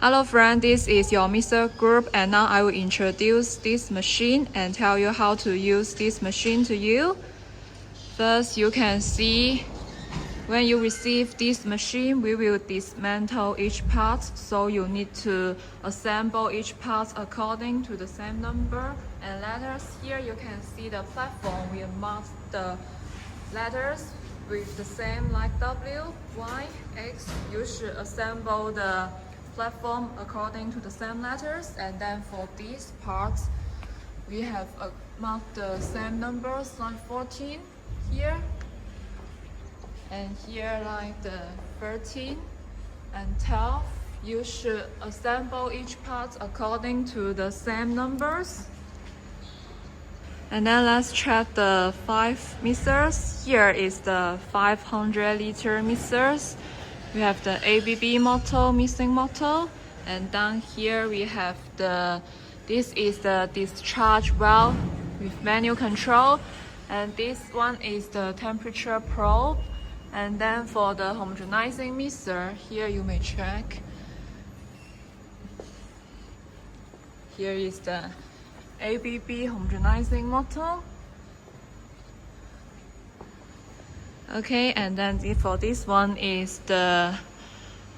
Hello friend, this is your mixer group and now I will introduce this machine and tell you how to use this machine to you. First, you can see when you receive this machine, we will dismantle each part, so you need to assemble each part according to the same number and letters. Here you can see the platform. We mark the letters with the same like W, Y, X. You should assemble the platform according to the same letters, and then for these parts we have marked the same numbers like 14 here, and here like the 13 and 12. You should assemble each part according to the same numbers. And then let's check the 5 mixers. Here is the 500 liter mixers. We have the ABB motor, mixing motor, and down here we have this is the discharge valve with manual control, and this one is the temperature probe. And then for the homogenizing mixer, here you may check. Here is the ABB homogenizing motor. Okay, and then for this one is the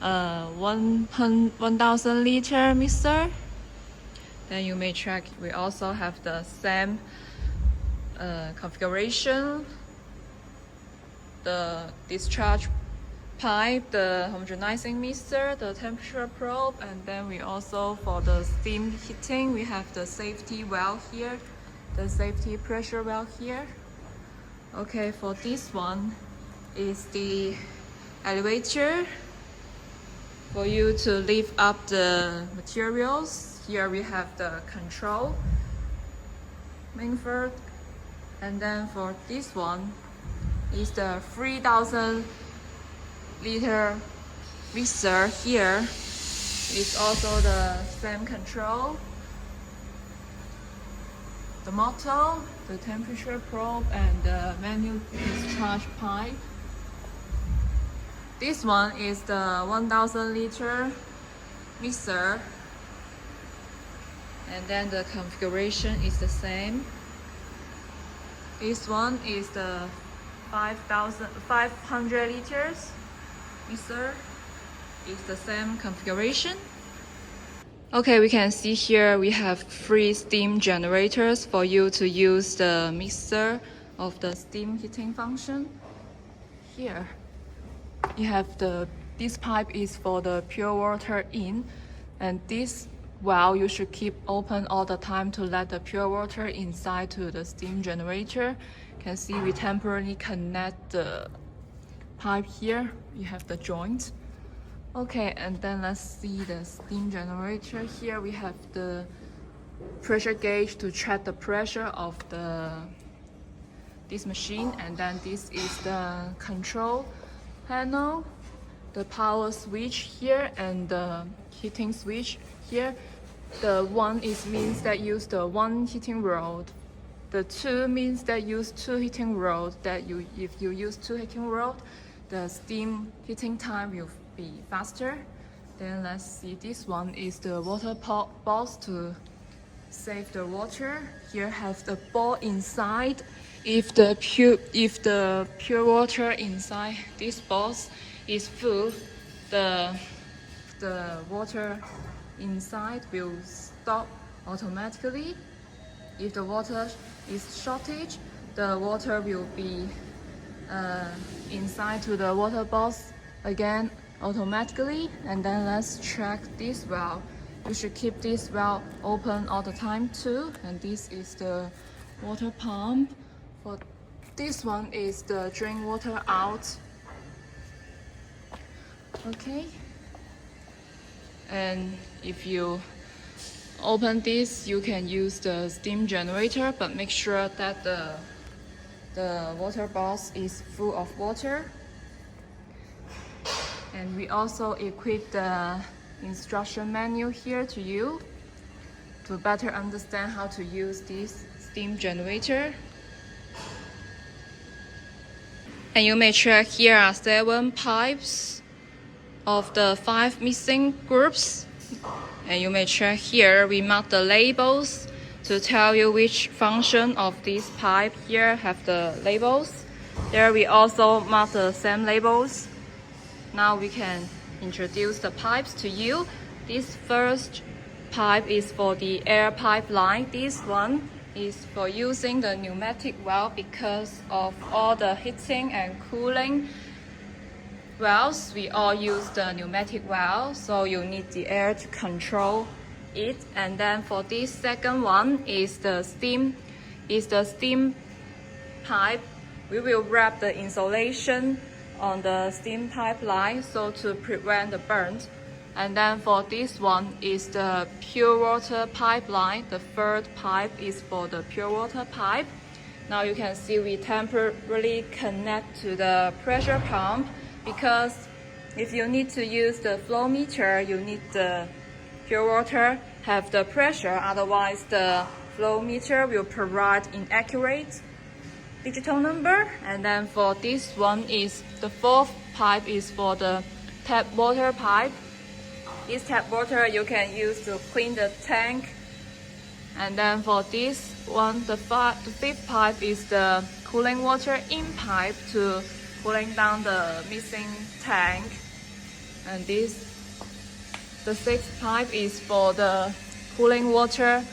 1000 liter mixer. Then you may check, we also have the same configuration, the discharge pipe, the homogenizing mixer, the temperature probe, and then we also, for the steam heating, we have the safety valve here, the safety pressure valve here. Okay, for this one is the elevator for you to lift up the materials. Here we have the control manifold, and then for this one is the 3000 liter mixer. Here is also the same control, the motor, the temperature probe, and the manual discharge pipe. This one is the 1000 liter mixer, and then the configuration is the same. This one is the 500 liters mixer, is the same configuration. Okay, we can see here we have 3 steam generators for you to use the mixer of the steam heating function. Here you have this pipe is for the pure water in, and this valve you should keep open all the time to let the pure water inside to the steam generator. You can see we temporarily connect the pipe here. You have the joint. Okay, and then let's see the steam generator. Here we have the pressure gauge to check the pressure of this machine, and then this is the control panel, the power switch here, and the heating switch here. The 1 means that use the 1 heating rod. The 2 means that use 2 heating rods. If you use 2 heating rods, the steam heating time will be faster. Then let's see, this one is the water box to save the water. Here has the ball inside. If the pure water inside this box is full, the water inside will stop automatically. If the water is shortage, the water will be inside to the water box again automatically. And then let's check this valve. You should keep this valve open all the time too. And this is the water pump. For this one is the drain water out. Okay. And if you open this, you can use the steam generator, but make sure that the water box is full of water. And we also equip the instruction manual here to you to better understand how to use this steam generator. And you may check, here are 7 pipes of the 5 mixing groups. And you may check here, we mark the labels to tell you which function of this pipe here have the labels. There we also mark the same labels. Now we can introduce the pipes to you. This first pipe is for the air pipeline. This one is for using the pneumatic valve because of all the heating and cooling valves. We all use the pneumatic valve, so you need the air to control it. And then for this second one is the steam pipe. We will wrap the insulation on the steam pipeline so to prevent the burnt. And then for this one is the pure water pipeline. The third pipe is for the pure water pipe. Now you can see we temporarily connect to the pressure pump because if you need to use the flow meter, you need the pure water have the pressure, otherwise the flow meter will provide inaccurate digital number. And then for this one is the fourth pipe is for the tap water pipe. This tap water you can use to clean the tank. And then for this one, the fifth pipe is the cooling water in pipe to cooling down the missing tank. And the sixth pipe is for the cooling water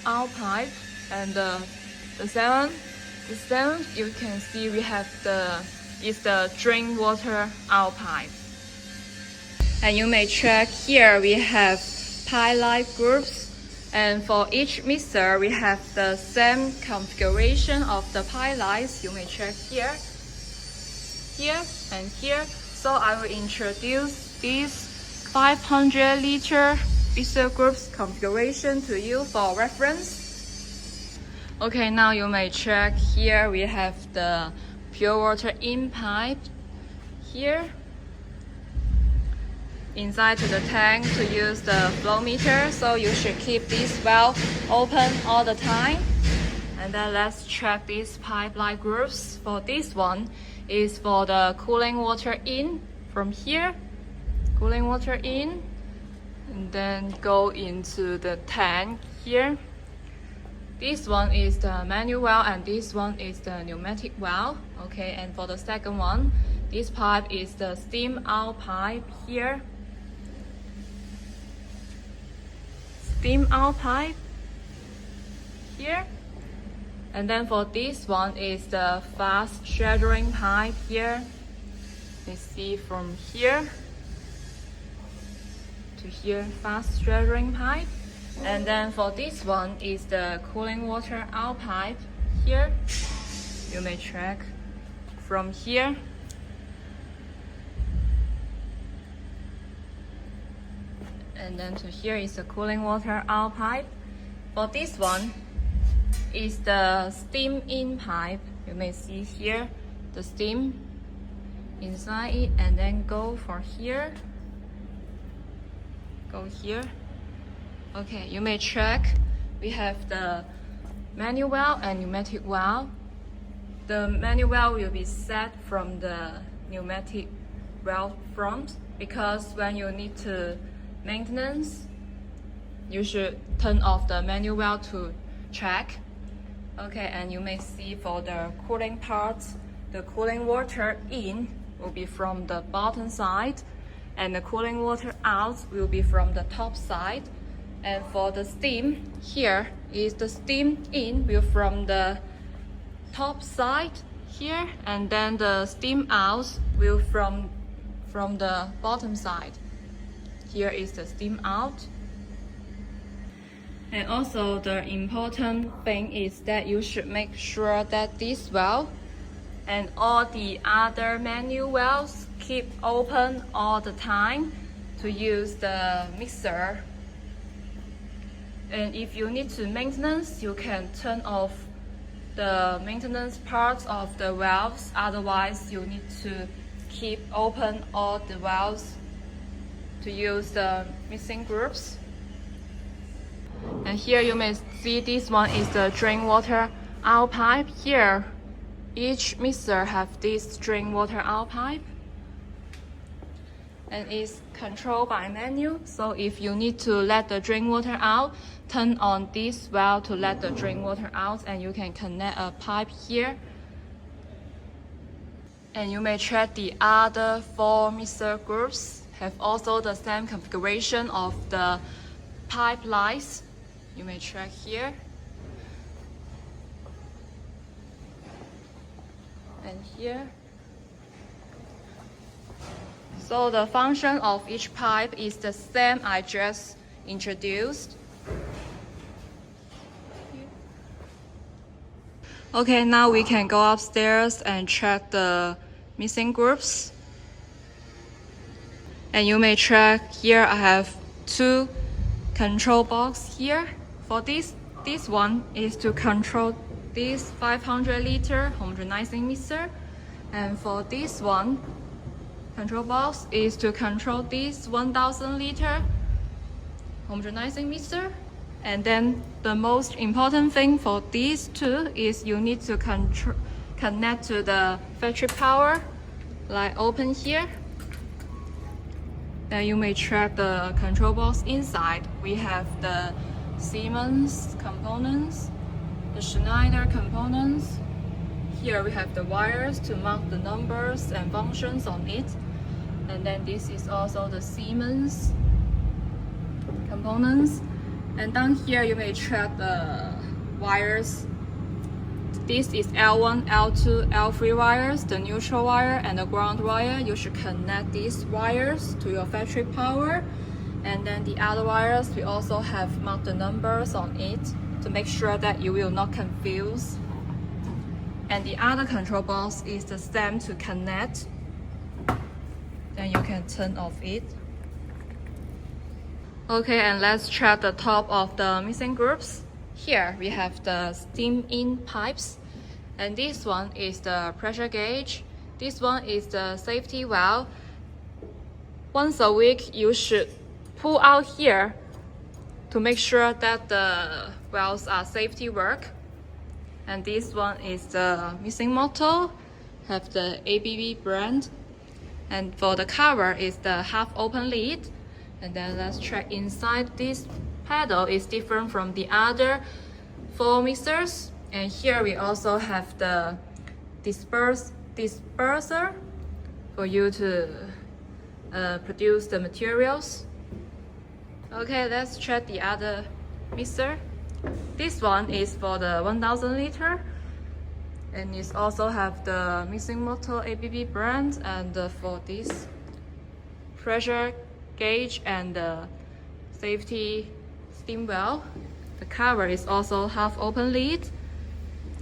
out pipe. And the seventh you can see we have the drain water out pipe. And you may check here we have pipe life groups, and for each mixer we have the same configuration of the pipe lights. You may check here, and here. So I will introduce this 500 liter mixer groups configuration to you for reference. Okay, now you may check here we have the pure water in pipe here inside to the tank to use the flow meter, so you should keep this valve open all the time. And then let's check these pipeline groups. For this one is for the cooling water in from here, cooling water in, and then go into the tank here. This one is the manual valve and this one is the pneumatic valve. Okay, and for the second one, this pipe is the steam out pipe here. Steam out pipe here. And then for this one is the fast shredding pipe here. You see from here to here, fast shredding pipe. And then for this one is the cooling water out pipe here. You may check from here. And then to here is the cooling water out pipe. For this one is the steam in pipe. You may see here the steam inside it, and then go for here, go here. Okay, you may check we have the manual valve and pneumatic valve. The manual valve will be set from the pneumatic valve front because when you need to maintenance, you should turn off the manual valve to check. Okay, and you may see for the cooling part, the cooling water in will be from the bottom side and the cooling water out will be from the top side. And for the steam, here is the steam in will from the top side here, and then the steam out will from the bottom side. Here is the steam out. And also the important thing is that you should make sure that this valve and all the other manual valves keep open all the time to use the mixer. And if you need to maintenance, you can turn off the maintenance parts of the valves. Otherwise, you need to keep open all the valves to use the mixing groups. And here you may see this one is the drain water out pipe. Here, each mixer have this drain water out pipe. and it's controlled by menu. So if you need to let the drain water out, turn on this valve to let the drain water out, and you can connect a pipe here. And you may check the other 4 mixer groups have also the same configuration of the pipe lines. You may check here. And here. So the function of each pipe is the same I just introduced. Okay, now we can go upstairs and check the missing groups. And you may check here, I have 2 control box here. For this one is to control this 500 liter homogenizing mixer. And for this one, control box is to control this 1000 liter homogenizing mixer. And then the most important thing for these 2 is you need to connect to the factory power, like open here. Then you may check the control box inside. We have the Siemens components, the Schneider components. Here we have the wires to mark the numbers and functions on it. And then this is also the Siemens components. And down here you may check the wires. This is L1, L2, L3 wires, the neutral wire and the ground wire. You should connect these wires to your factory power. And then the other wires, we also have marked the numbers on it to make sure that you will not confuse. And the other control box is the same to connect. Then you can turn off it. Okay, and let's check the top of the missing groups. Here we have the steam in pipes, and this one is the pressure gauge. This one is the safety valve. Once a week you should pull out here to make sure that the valves are safety work. And this one is the missing motto, have the ABB brand. And for the cover is the half open lid. And then let's check inside. This pedal is different from the other 4 mixers. And here we also have the disperser for you to produce the materials. Okay, let's check the other mixer. This one is for the 1000 liter. And it also have the mixing motto ABB brand. And for this pressure gauge and the safety steam valve, the cover is also half open lid.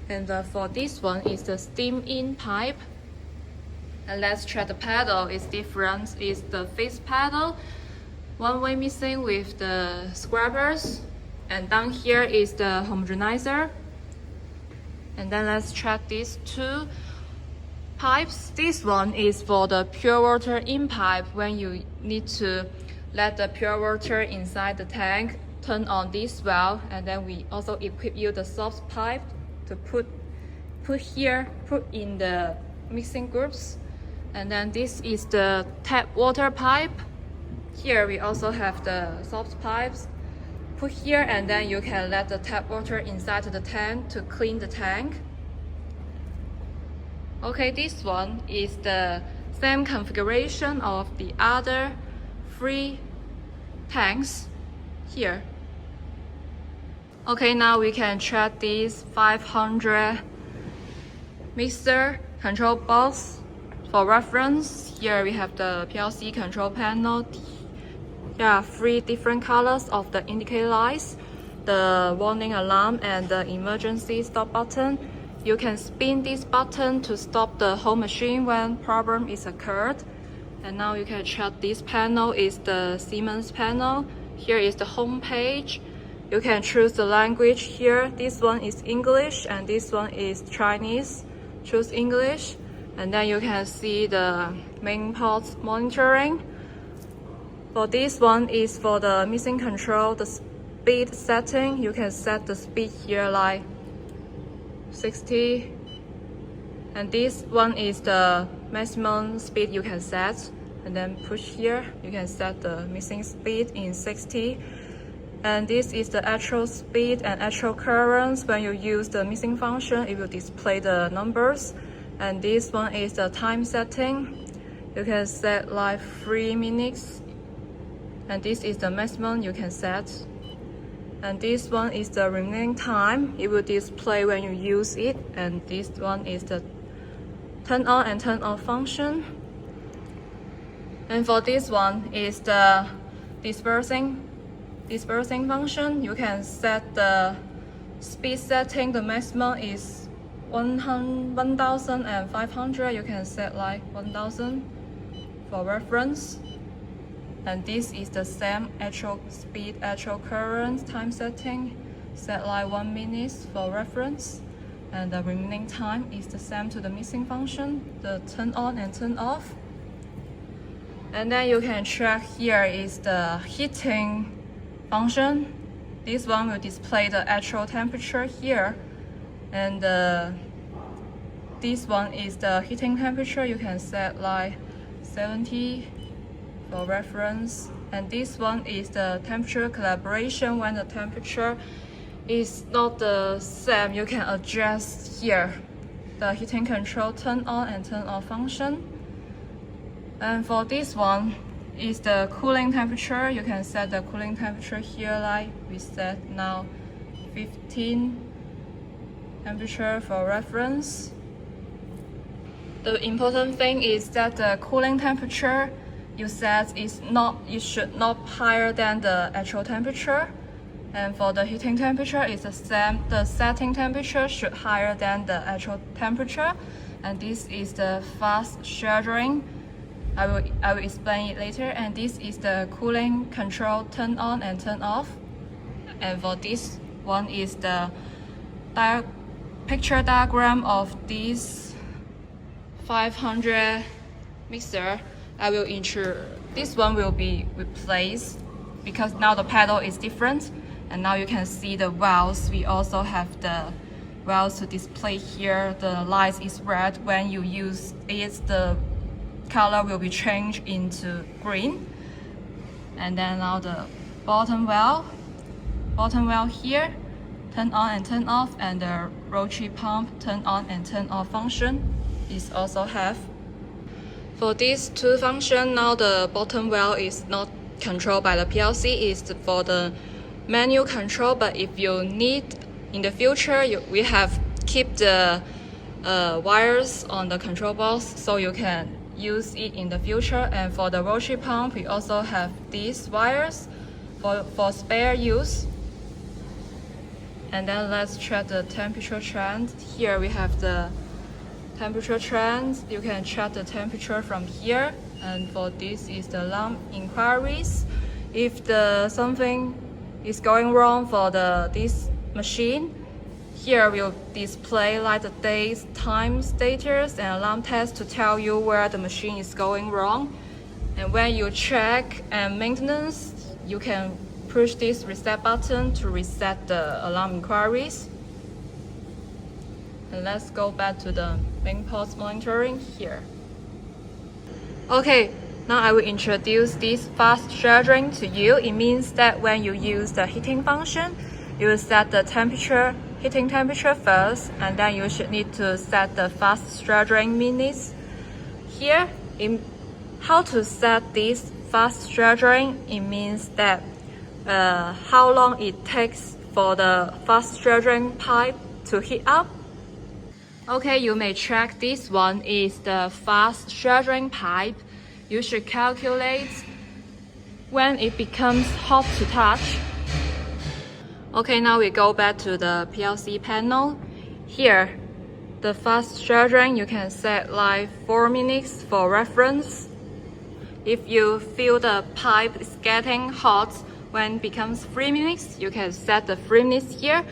And for this one is the steam in pipe. And let's check the pedal. Is different. Is the fixed pedal, one-way mixing with the scrubbers. And down here is the homogenizer. And then let's check these 2 pipes. This one is for the pure water in pipe. When you need to let the pure water inside the tank, turn on this valve. And then we also equip you the soft pipe to put in the mixing groups. And then this is the tap water pipe. Here we also have the soft pipes. Put here, and then you can let the tap water inside the tank to clean the tank. Okay, this one is the same configuration of the other 3 tanks here. Okay, now we can check these 500 mixer control box for reference. Here we have the PLC control panel. There are 3 different colors of the indicator lights, the warning alarm and the emergency stop button. You can spin this button to stop the whole machine when problem is occurred. And now you can check this panel is the Siemens panel. Here is the home page. You can choose the language here. This one is English and this one is Chinese. Choose English. And then you can see the main ports monitoring. For this one is for the mixing control, the speed setting. You can set the speed here like 60. And this one is the maximum speed you can set. and then push here. You can set the mixing speed in 60. And this is the actual speed and actual currents. When you use the mixing function, it will display the numbers. And this one is the time setting. You can set like 3 minutes. And this is the maximum you can set. And this one is the remaining time. It will display when you use it. And this one is the turn on and turn off function. And for this one is the dispersing function. You can set the speed setting. The maximum is 1,500. You can set like 1,000 for reference. And this is the same actual speed, actual current time setting. Set like 1 minute for reference. And the remaining time is the same to the mixing function, the turn on and turn off. And then you can check here is the heating function. This one will display the actual temperature here. And this one is the heating temperature. You can set like 70 for reference. And this one is the temperature calibration. When the temperature is not the same, you can adjust here the heating control turn on and turn off function. And for this one is the cooling temperature. You can set the cooling temperature here, like we set now 15 temperature for reference. The important thing is that the cooling temperature you set is not, it should not higher than the actual temperature. And for the heating temperature, it's the same. The setting temperature should higher than the actual temperature. And this is the fast scheduling. I will explain it later. And this is the cooling control turn on and turn off. And for this one is the picture diagram of this 500 mixer. I will ensure this one will be replaced because now the pedal is different. And now you can see the valves. We also have the valves to display here. The light is red. When you use it, the color will be changed into green. And then now the bottom valve here, turn on and turn off, and the rotary pump turn on and turn off function is also have. For these two functions, now the bottom valve is not controlled by the PLC. It's for the manual control. But if you need in the future, we have keep the wires on the control box, so you can use it in the future. And for the rotary pump, we also have these wires for spare use. And then let's check the temperature trend. Here we have the temperature trend. You can check the temperature from here. And for this is the alarm inquiries. If something is going wrong for this machine, here will display like the date, time status, and alarm test to tell you where the machine is going wrong. And when you check and maintenance, you can push this reset button to reset the alarm inquiries. And let's go back to the main port monitoring here. Okay, now I will introduce this fast scheduling to you. It means that when you use the heating function, you will set the heating temperature first, and then you should need to set the fast scheduling minutes. Here, how to set this fast scheduling, it means that how long it takes for the fast scheduling pipe to heat up. Okay, you may check this one is the fast scheduling pipe. You should calculate when it becomes hot to touch. Okay, now we go back to the PLC panel. Here, the fast scheduling, you can set like 4 minutes for reference. If you feel the pipe is getting hot when it becomes 3 minutes, you can set the 3 minutes here.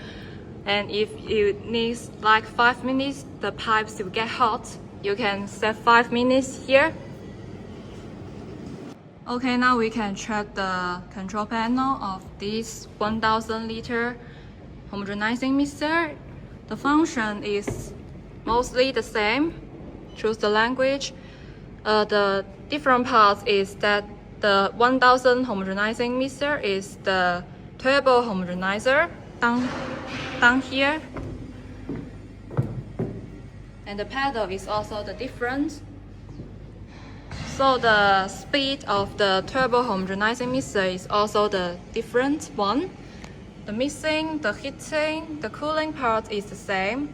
And if it needs like 5 minutes, the pipes will get hot, you can set 5 minutes here. Okay, now we can check the control panel of this 1000 liter homogenizing mixer. The function is mostly the same. Choose the language. The different parts is that the 1000 homogenizing mixer is the turbo homogenizer down here, and the pedal is also the difference. So the speed of the turbo homogenizing mixer is also the different one. The mixing, the heating, the cooling part is the same.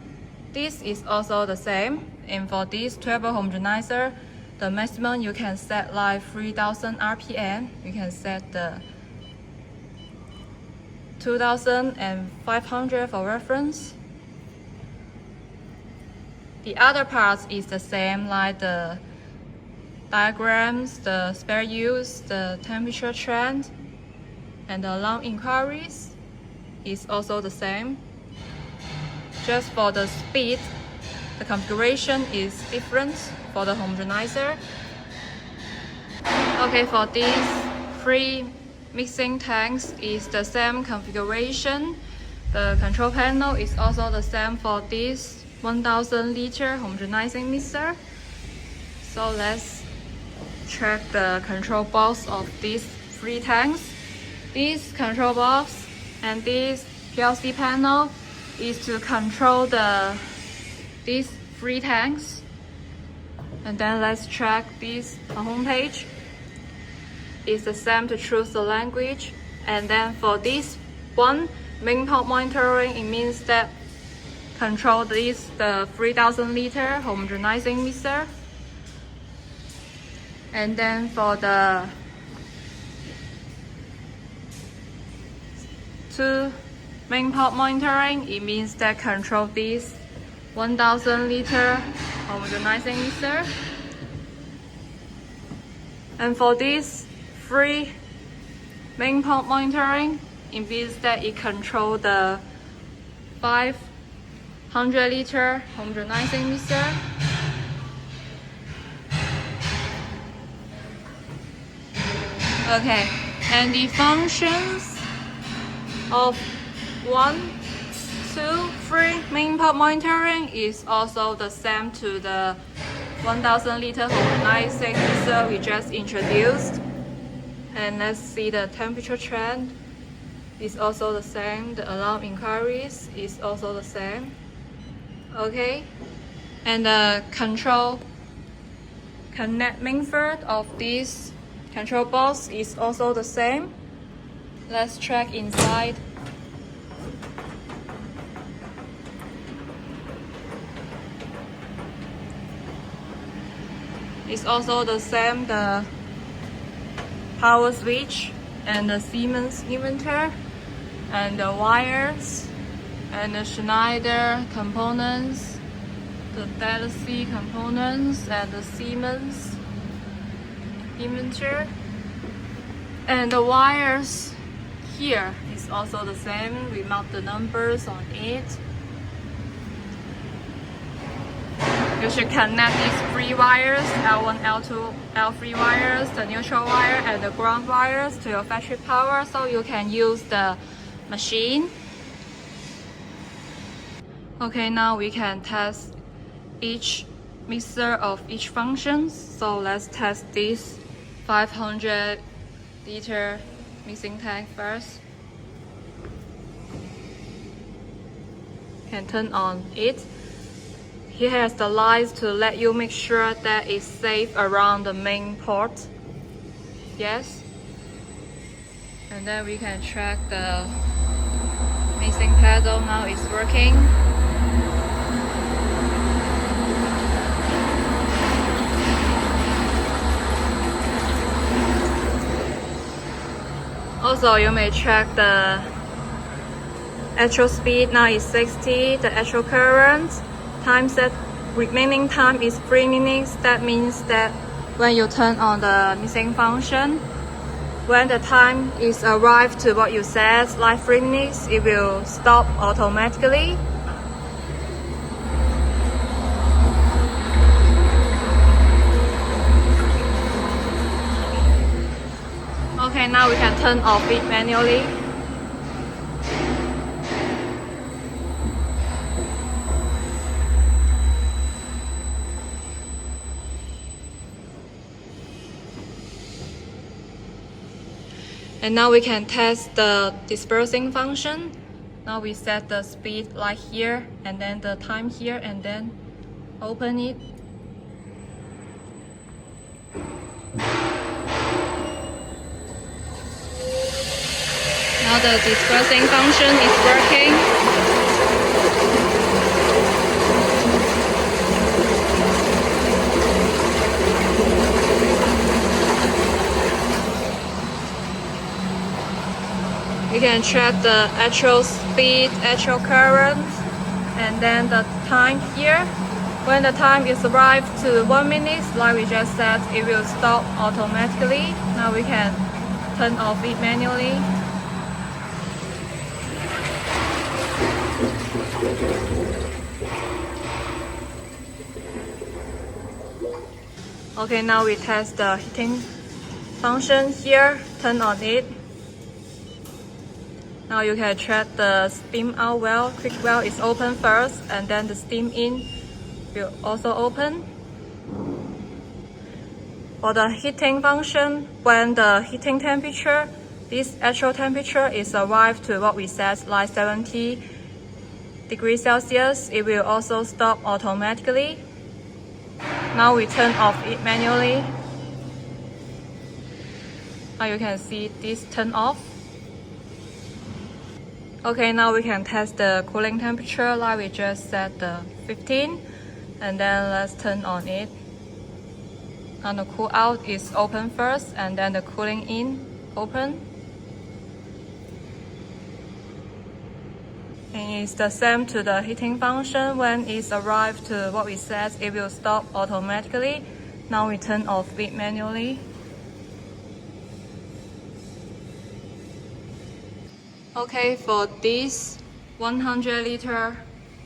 This is also the same. And for this turbo homogenizer, the maximum you can set like 3000 RPM. You can set the 2500 for reference. The other parts is the same, like the diagrams, the spare use, the temperature trend, and the alarm inquiries is also the same. Just for the speed, the configuration is different for the homogenizer. Okay, for these 3 mixing tanks is the same configuration. The control panel is also the same for this 1000 liter homogenizing mixer. So let's check the control box of these 3 tanks. This control box and this PLC panel is to control these 3 tanks. And then let's check this home page. It's the same to choose the language. And then for this one, main port monitoring, it means that control the 3000 liter homogenizing mixer. And then for the 2 main port monitoring, it means that control this 1000 liter homogenizing mixer. And for this 3 main port monitoring, it means that it controls the 500 liter homogenizing mixer. Okay, and the functions of 1, 2, 3 main port monitoring is also the same to the 1000 liter homogenizing mixer we just introduced. And let's see the temperature trend is also the same. The alarm inquiries is also the same. Okay, and the connect method of this control box is also the same. Let's check inside. It's also the same, the power switch and the Siemens inverter and the wires and the Schneider components, the DLC components and the Siemens inverter. And the wires here is also the same. We mark the numbers on it. You should connect these 3 wires, L1, L2, L3 wires, the neutral wire and the ground wires to your factory power so you can use the machine. Okay, now we can test each mixer of each function. So let's test this 500 liter mixing tank first. Can turn on it. Here has the lights to let you make sure that it's safe around the main port. Yes. And then we can track the mixing pedal. Now it's working. Also, you may check the actual speed. Now it's 60. The actual current. Time set remaining time is 3 minutes. That means that when you turn on the mixing function, when the time is arrived to what you set, like 3 minutes, it will stop automatically. Okay, now we can turn off it manually. And now we can test the dispersing function. Now we set the speed like here, and then the time here, and then open it. Now the dispersing function is working. You can check the actual speed, actual current, and then the time here. When the time is arrived to 1 minute, like we just said, it will stop automatically. Now we can turn off it manually. Okay, now we test the heating function here. Turn on it. Now you can check the steam out valve. Quick valve is open first, and then the steam in will also open. For the heating function, when the heating temperature, this actual temperature is arrived to what we set like 70 degrees Celsius, it will also stop automatically. Now we turn off it manually. Now you can see this turn off. Okay, now we can test the cooling temperature like we just set the 15, and then let's turn on it. And the cool out is open first, and then the cooling in open. And it's the same to the heating function. When it's arrived to what we set, it will stop automatically. Now we turn off it manually. Okay, for this 100 liter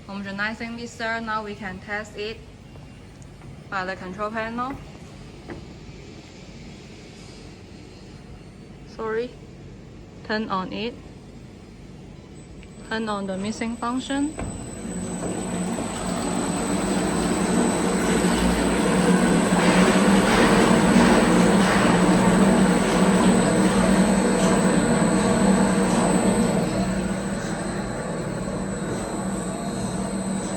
homogenizing mixer, now we can test it by the control panel. Turn on it. Turn on the mixing function.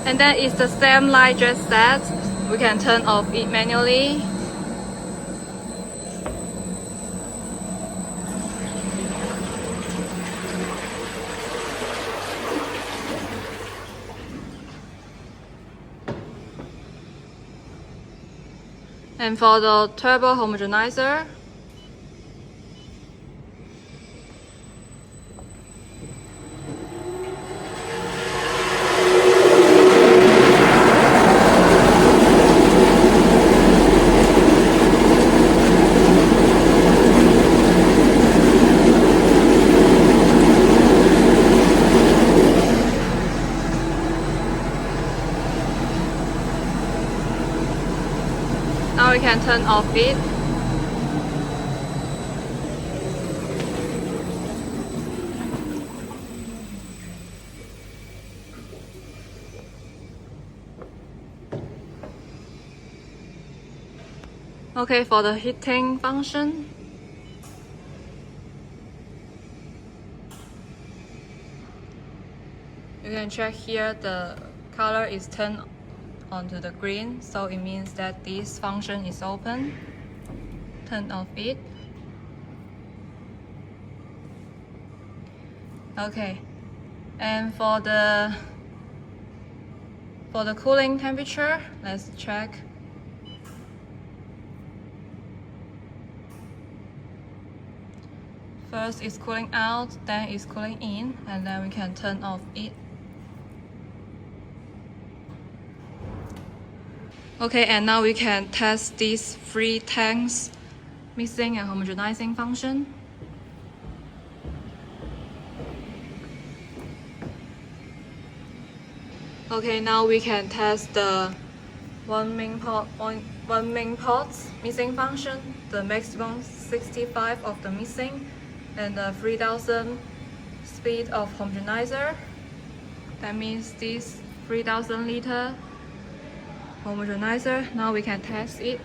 And then it's the same like just said. We can turn off it manually. And for the turbo homogenizer, now we can turn off it. Okay, for the heating function, you can check here the color is turned onto the green, so it means that this function is open. Turn off it. Okay, and for the cooling temperature, let's check. First it's cooling out, then it's cooling in, and then we can turn off it. Okay, and now we can test these 3 tanks mixing and homogenizing function. Okay, now we can test the one main pot mixing function, the maximum 65 of the mixing, and the 3000 speed of homogenizer. That means this 3000 liter homogenizer. Now we can test it.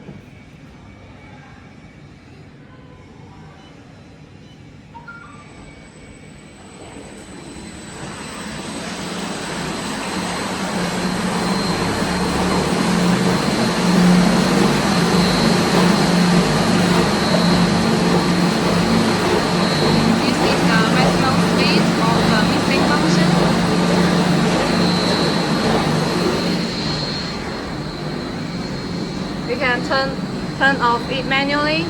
turn off it manually.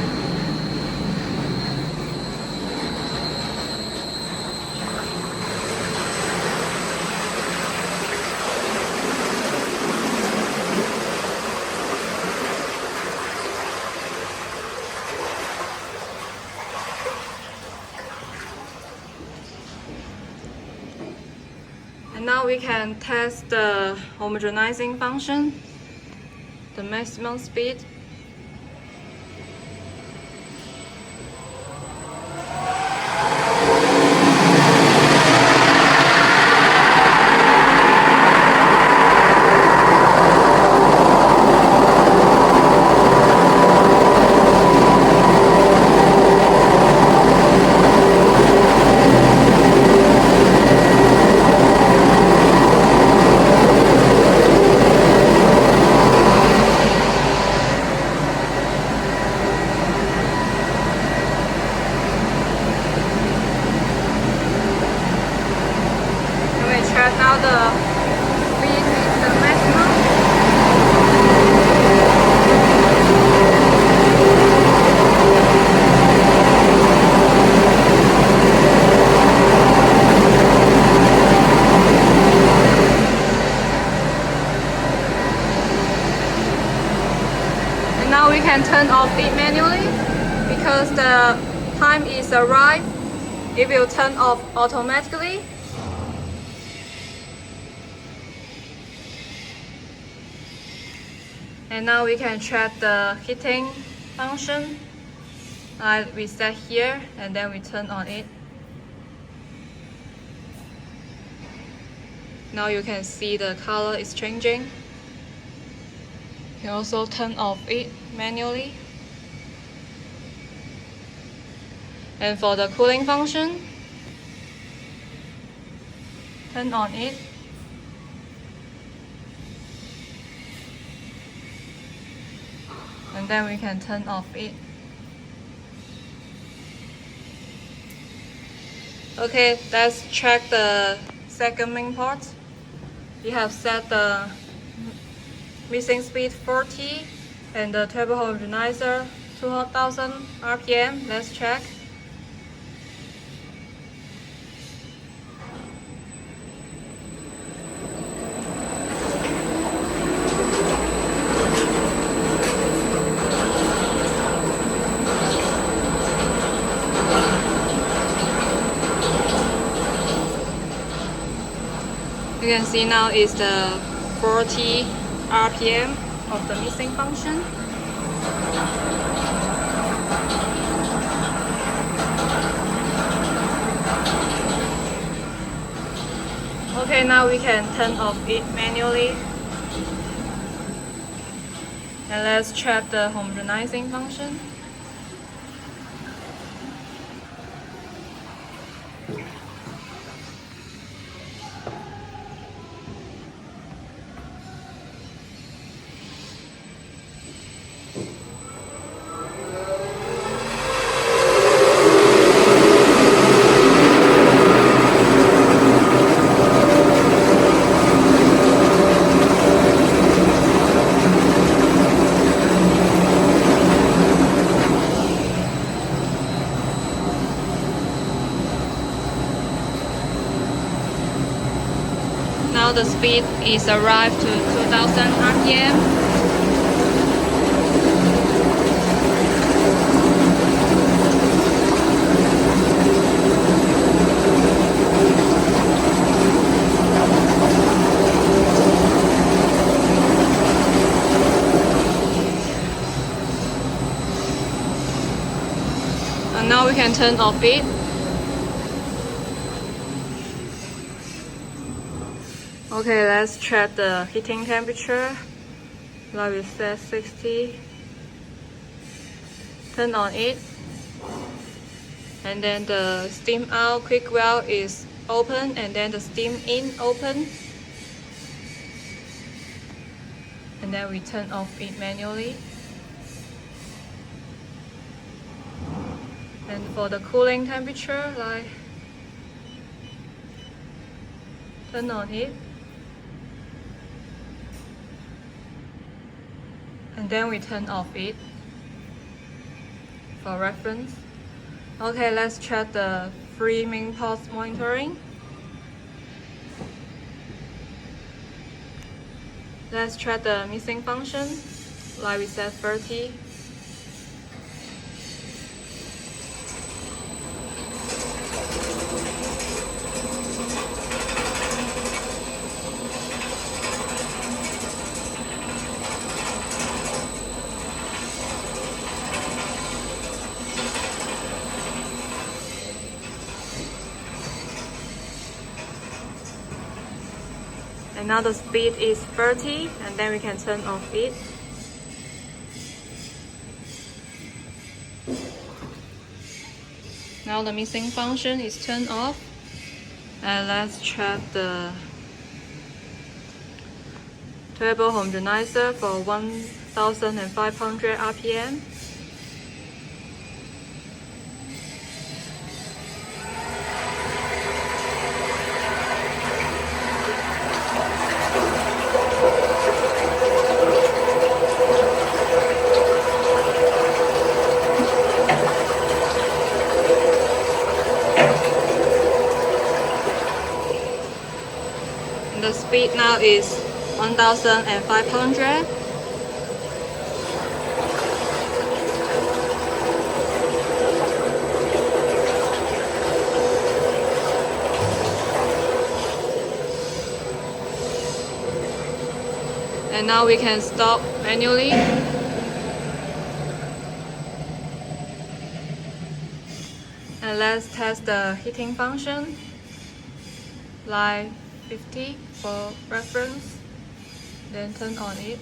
And now we can test the homogenizing function, the maximum speed. Now the speed is the maximum. And now we can turn off it manually because the time is arrived. It will turn off automatically. And now we can check the heating function. We set here and then we turn on it. Now you can see the color is changing. You can also turn off it manually. And for the cooling function, turn on it. And then we can turn off it. Okay, let's check the second main part. We have set the mixing speed 40 and the turbo homogenizer 2000 RPM. Let's check. You can see now is the 40 RPM of the mixing function. Okay, now we can turn off it manually. And let's check the homogenizing function. Now the speed is arrived to 2000 RPM. And now we can turn off it. Okay, let's check the heating temperature. Now we set 60. Turn on it. And then the steam out quick valve is open and then the steam in open. And then we turn off it manually. And for the cooling temperature, like turn on it. And then we turn off it. for reference. Okay, let's check the free main pulse monitoring. Let's check the missing function, like we set 30. And now the speed is 30, and then we can turn off it. Now the missing function is turned off. And let's check the turbo homogenizer for 1500 RPM. The speed now is 1500. And now we can stop manually. And let's test the heating function. Like 50 for reference, then turn on it.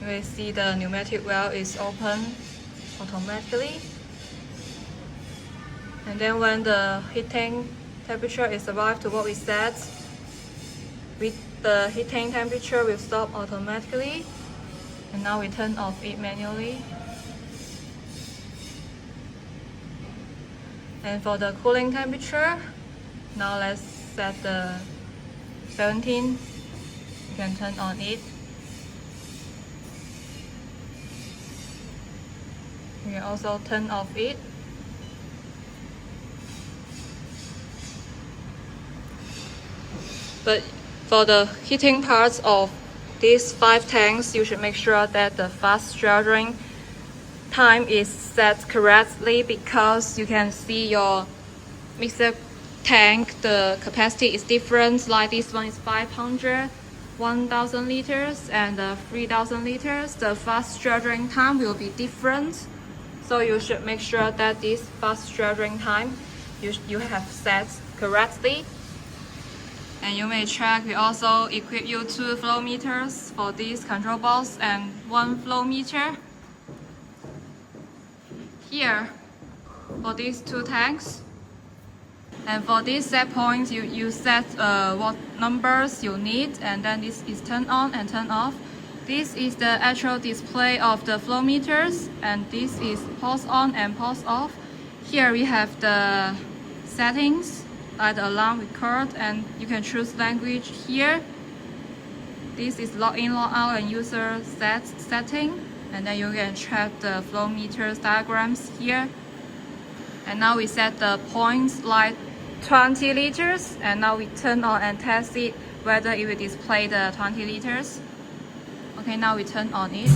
You will see the pneumatic valve is open automatically. And then when the heating temperature is arrived to what we set, the heating temperature will stop automatically. And now we turn off it manually. And for the cooling temperature, now let's set the 17. You can turn on it. You can also turn off it. But for the heating parts of these 5 tanks, you should make sure that the fast drying time is set correctly, because you can see your mixer tank, the capacity is different. Like this one is 500, 1000 liters and 3000 liters. The fast drying time will be different. So you should make sure that this fast drying time you have set correctly. And you may check, we also equip you 2 flow meters for these control box and 1 flow meter here for these 2 tanks. And for these set points, you set what numbers you need, and then this is turn on and turn off. This is the actual display of the flow meters, and this is pulse on and pulse off. Here we have the settings, like the alarm record, and you can choose language here. This is log in, log out, and user setting, and then you can check the flow meters diagrams here. And now we set the points like 20 liters, and now we turn on and test it whether it will display the 20 liters. Okay, now we turn on it.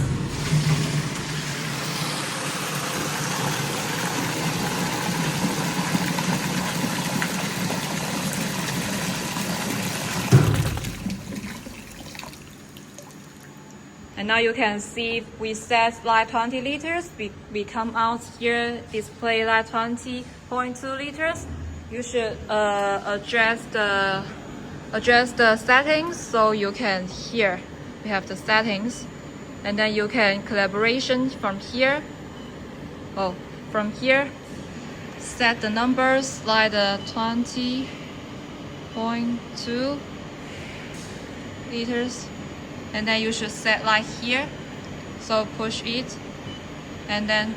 And now you can see we set like 20 liters, we come out here, display like 20.2 liters. You should adjust the settings, so you can here we have the settings, and then you can collaboration from here. From here set the numbers like the 20.2 liters, and then you should set like here, so push it and then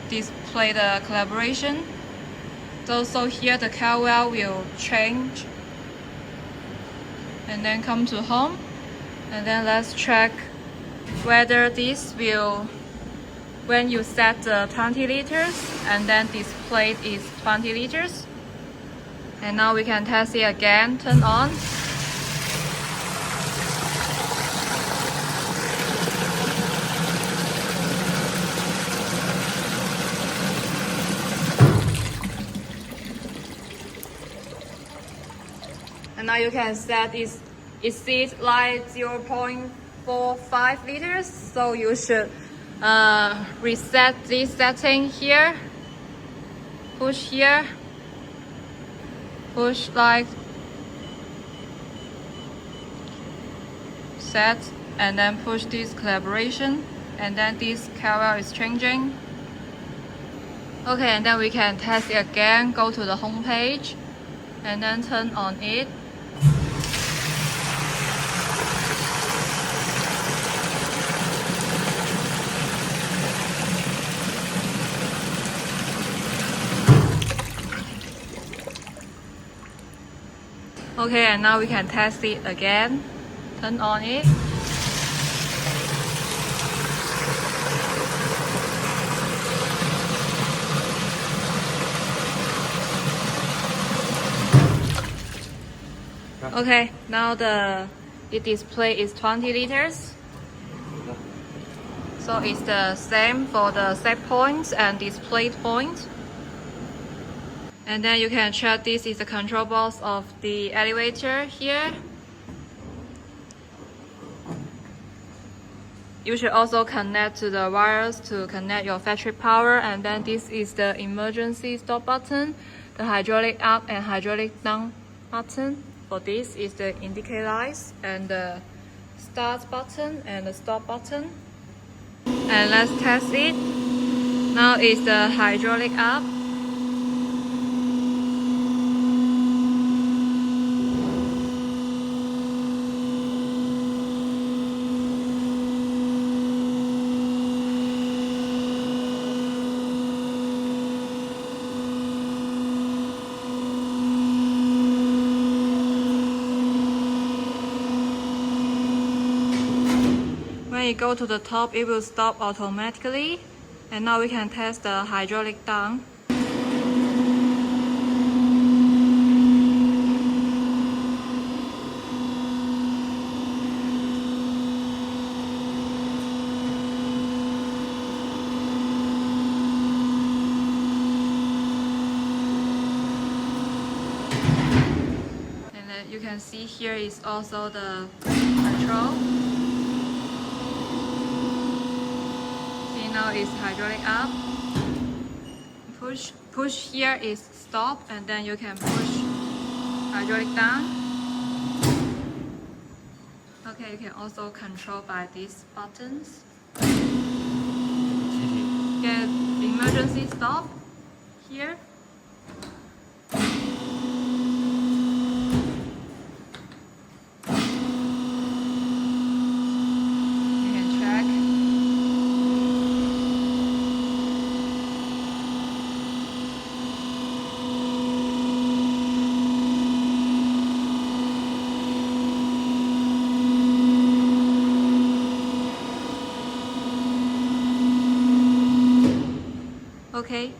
display the collaboration. So here the cal valve will change, and then come to home, and then let's check whether this will when you set the 20 liters, and then this plate is 20 liters. And now we can test it again, turn on. And now you can set it seats like 0.45 liters, so you should reset this setting here, push here, push like set, and then push this calibration, and then this carrier is changing. Okay, and then we can test it again, go to the home page, and then turn on it. Okay, and now we can test it again. Turn on it. Okay, now the display is 20 liters. So it's the same for the set points and display point. And then you can check this is the control box of the elevator here. You should also connect to the wires to connect your factory power. And then this is the emergency stop button, the hydraulic up and hydraulic down button. For this is the indicate lights and the start button and the stop button. And let's test it. Now is the hydraulic up. When you go to the top, it will stop automatically. And now we can test the hydraulic down. And then you can see here is also the control. Now is hydraulic up. Push here is stop, and then you can push hydraulic down. Okay, you can also control by these buttons. Get emergency stop here. Okay,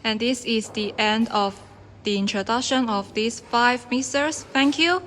and this is the end of the introduction of these 5 mixers. Thank you.